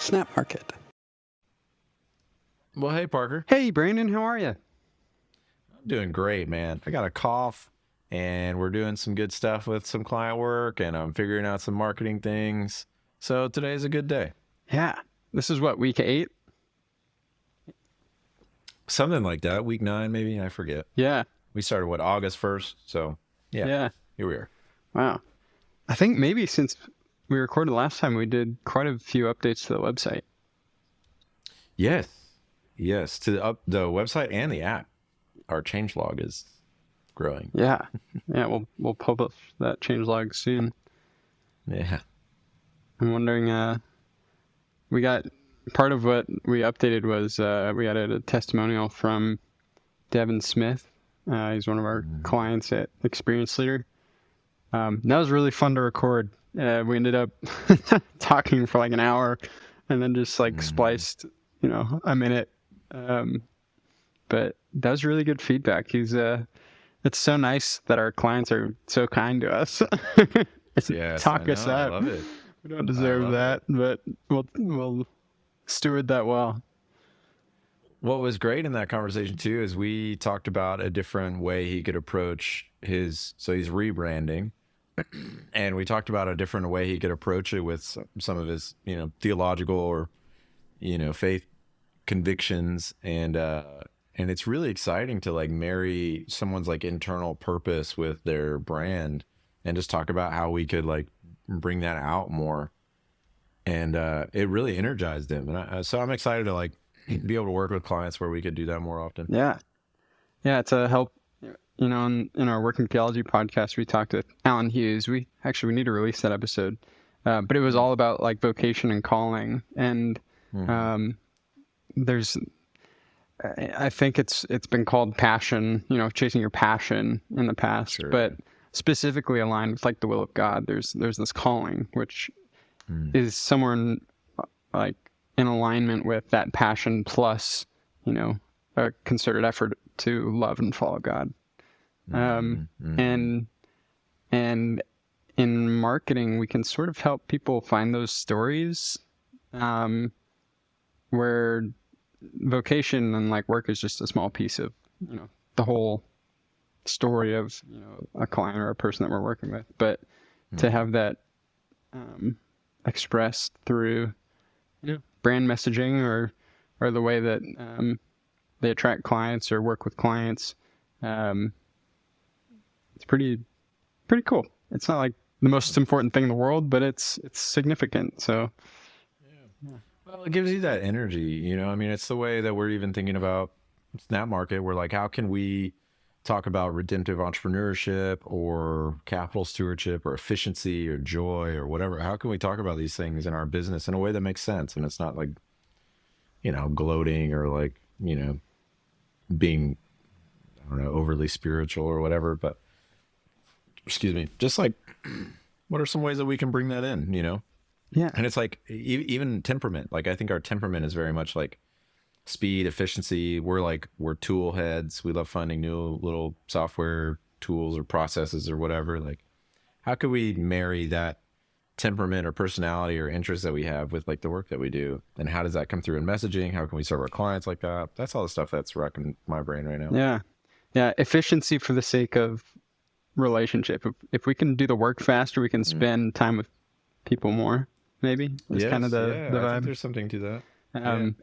Snapmarket. Well, hey, Parker. Hey, Brandon, how are you? I'm doing great, man. I got a cough, and we're doing some good stuff with some client work, and I'm figuring out some marketing things. So today's a good day. Yeah. This is what, week 8? Something like that. Week 9, maybe. I forget. Yeah. We started, August 1st? So, yeah. Here we are. Wow. I think maybe since we recorded last time, we did quite a few updates to the website. Yes. To the website and the app. Our changelog is growing. Yeah. Yeah, we'll publish that changelog soon. Yeah. I'm wondering, we got part of what we updated was we added a testimonial from Devin Smith. He's one of our clients at Experience Leader. That was really fun to record. We ended up talking for like an hour and then just like spliced, a minute. But that was really good feedback. It's so nice that our clients are so kind to us. Yes, Talk us up. I love it. We don't deserve that, but we'll steward that well. What was great in that conversation too is we talked about a different way he could approach so he's rebranding, and we talked about a different way he could approach it with some of his, theological or, faith convictions, and it's really exciting to like marry someone's like internal purpose with their brand and just talk about how we could like bring that out more. And it really energized him. And so I'm excited to like be able to work with clients where we could do that more often. Yeah. Yeah. It's a help, in our Working Theology podcast, we talked to Alan Hughes. We need to release that episode. But it was all about like vocation and calling. And I think it's been called passion, chasing your passion in the past, Sure. But specifically aligned with like the will of God. There's this calling, which is somewhere in alignment with that passion plus, a concerted effort to love and follow God. And in marketing, we can sort of help people find those stories, where vocation and like work is just a small piece of, the whole story of, a client or a person that we're working with, but to have that, expressed through, brand messaging or the way that, they attract clients or work with clients. It's pretty cool. It's not like the most important thing in the world, but it's significant. So, yeah. Well, it gives you that energy, it's the way that we're even thinking about Snapmarket. We're like, how can we talk about redemptive entrepreneurship or capital stewardship or efficiency or joy or whatever? How can we talk about these things in our business in a way that makes sense? And it's not like, gloating or like, being, I don't know, overly spiritual or whatever, but excuse me, just like, what are some ways that we can bring that in, Yeah. And it's like, even temperament, like I think our temperament is very much like speed, efficiency. We're tool heads. We love finding new little software tools or processes or whatever. Like, how could we marry that temperament or personality or interest that we have with like the work that we do? And how does that come through in messaging? How can we serve our clients like that? That's all the stuff that's wrecking my brain right now. Yeah. Yeah. Efficiency for the sake of relationship. If we can do the work faster, we can spend time with people more, maybe. It's kind of the vibe. I think there's something to that.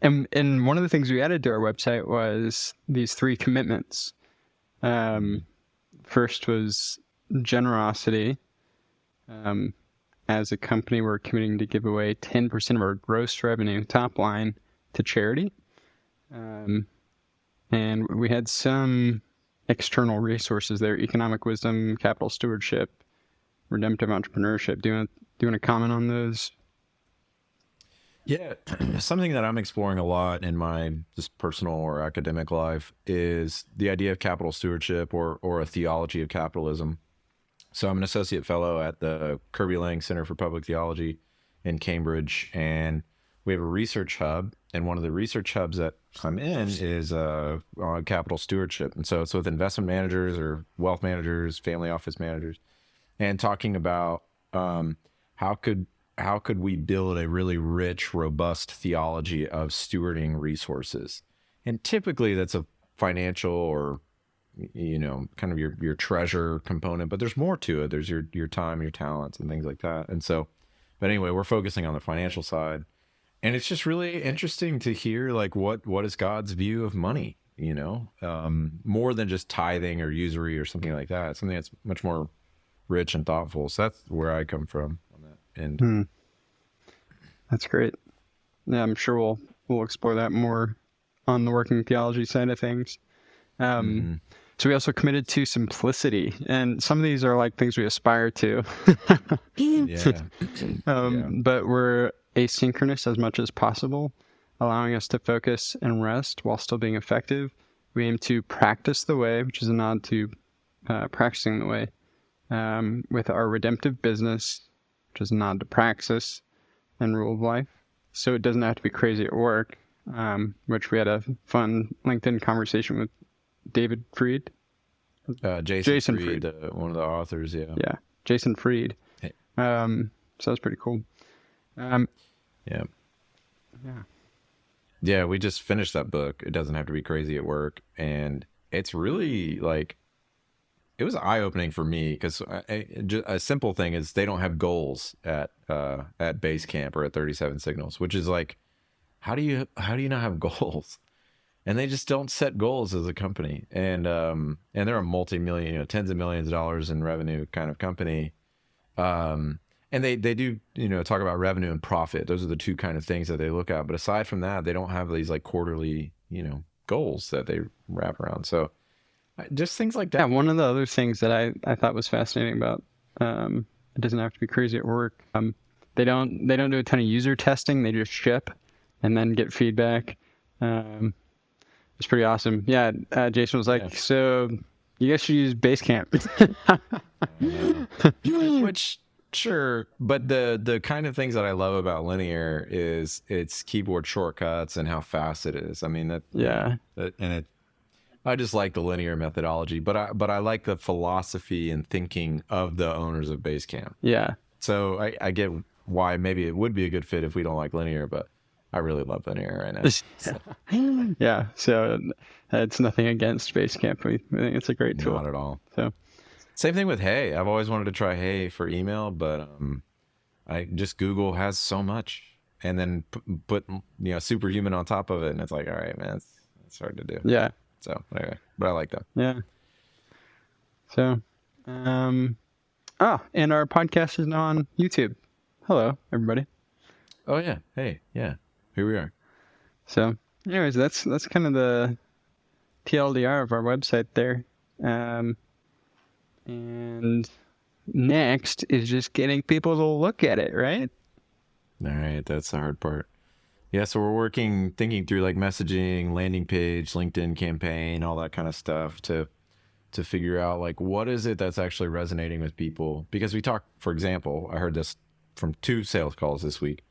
And one of the things we added to our website was these 3 commitments. First was generosity. As a company, we're committing to give away 10% of our gross revenue, top line, to charity. And we had some external resources there: economic wisdom, capital stewardship, redemptive entrepreneurship. Do you want to comment on those? Yeah, something that I'm exploring a lot in my just personal or academic life is the idea of capital stewardship or a theology of capitalism. So I'm an associate fellow at the Kirby Lang Center for Public Theology in Cambridge, and we have a research hub, and one of the research hubs that I'm in is on capital stewardship. And so it's with investment managers or wealth managers, family office managers, and talking about how could how could we build a really rich, robust theology of stewarding resources? And typically that's a financial or, kind of your treasure component, but there's more to it. There's your time, your talents, and things like that. And so, but anyway, we're focusing on the financial side, and it's just really interesting to hear like what is God's view of money, more than just tithing or usury or something like that. It's something that's much more rich and thoughtful. So that's where I come from on that end. That's great. Yeah, I'm sure we'll explore that more on the working theology side of things. So we also committed to simplicity, and some of these are like things we aspire to. Yeah. But we're asynchronous as much as possible, allowing us to focus and rest while still being effective. We aim to practice the way, which is a nod to practicing the way, with our redemptive business, which is a nod to praxis and rule of life. So it doesn't have to be crazy at work, which we had a fun LinkedIn conversation with David Freed. Jason Freed, one of the authors. Yeah, Jason Freed. Hey. So that's pretty cool. Yeah, we just finished that book. It doesn't have to be crazy at work, and it's really like, it was eye-opening for me because a simple thing is they don't have goals at Basecamp or at 37 Signals, which is like, how do you not have goals? And they just don't set goals as a company. And they're a multi-million, tens of millions of dollars in revenue kind of company. And they do, talk about revenue and profit. Those are the two kind of things that they look at. But aside from that, they don't have these like quarterly, goals that they wrap around. So just things like that. Yeah, one of the other things that I thought was fascinating about it doesn't have to be crazy at work. They don't do a ton of user testing. They just ship and then get feedback. It's pretty awesome. Yeah, Jason was like, so you guys should use Basecamp. Which, sure, but the kind of things that I love about Linear is its keyboard shortcuts and how fast it is. I mean, I just like the Linear methodology, but I like the philosophy and thinking of the owners of Basecamp. Yeah. So I get why maybe it would be a good fit if we don't like Linear, but I really love Linear right now. So. Yeah, so it's nothing against Basecamp. I think it's a great tool. Not at all. So, same thing with Hey. I've always wanted to try Hey for email, but Google has so much, and then put Superhuman on top of it, and it's like, all right, man, it's hard to do. Yeah. So anyway, but I like that. Yeah. So, and our podcast is now on YouTube. Hello, everybody. Oh yeah. Hey, yeah. Here we are. So, anyways, that's kind of the TLDR of our website there. And next is just getting people to look at it, right? All right, that's the hard part. Yeah, so we're thinking through like messaging, landing page, LinkedIn campaign, all that kind of stuff to figure out like what is it that's actually resonating with people. Because we talk, for example, I heard this from 2 sales calls this week,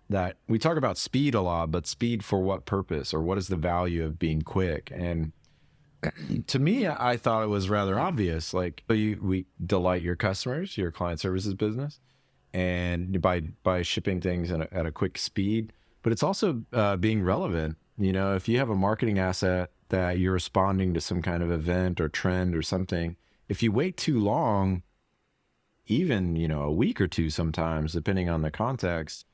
that we talk about speed a lot, but speed for what purpose, or what is the value of being quick? And to me, I thought it was rather obvious. Like we delight your customers, your client services business, and by shipping things at a quick speed. But it's also being relevant. If you have a marketing asset that you're responding to some kind of event or trend or something, if you wait too long, even a week or two sometimes, depending on the context,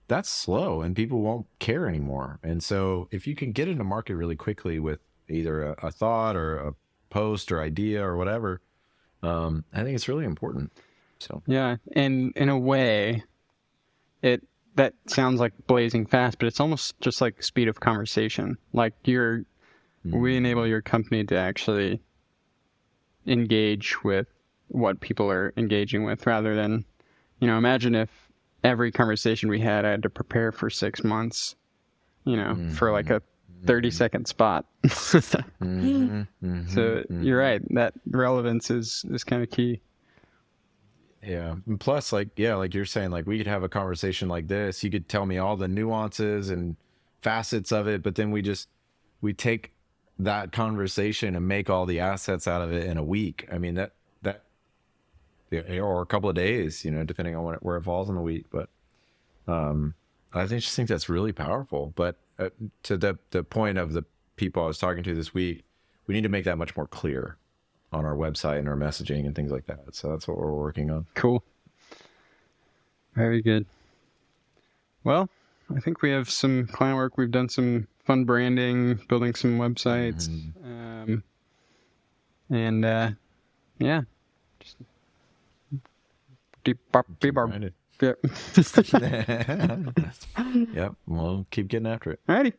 that's slow and people won't care anymore. And so if you can get into market really quickly with either a thought or a post or idea or whatever, I think it's really important. So yeah, and in a way, that sounds like blazing fast, but it's almost just like speed of conversation. Like we enable your company to actually engage with what people are engaging with, rather than, imagine if every conversation we had, I had to prepare for 6 months, for like a 30-second spot. So you're right. That relevance is kind of key. Yeah. And plus, like you're saying, like we could have a conversation like this. You could tell me all the nuances and facets of it, but then we take that conversation and make all the assets out of it in a week. I mean, that or a couple of days, depending on where it falls in the week. But I just think that's really powerful. But to the point of the people I was talking to this week, we need to make that much more clear on our website and our messaging and things like that. So that's what we're working on. Cool. Very good. Well, I think we have some client work. We've done some fun branding, building some websites. Yeah. Just deep bop, beep, bop. Yep. Yep. We'll keep getting after it. Alrighty.